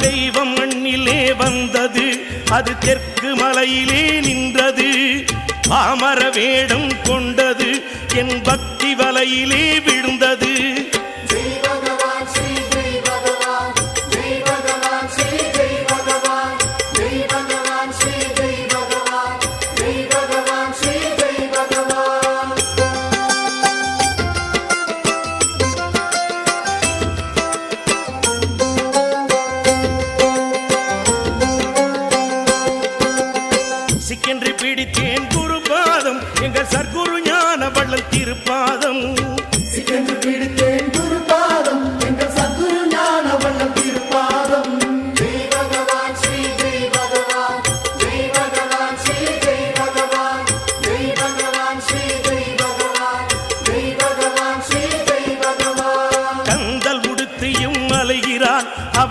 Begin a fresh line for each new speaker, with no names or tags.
தெய்வம் மண்ணிலே வந்தது, அது தெற்கு மலையிலே நின்றது. பாமர வேடம் கொண்டது, என் பக்தி வலையிலே விழுந்தது. சிக்கென்று பிடித்தேன் குருபாதம், எங்கள் சர்க்குரு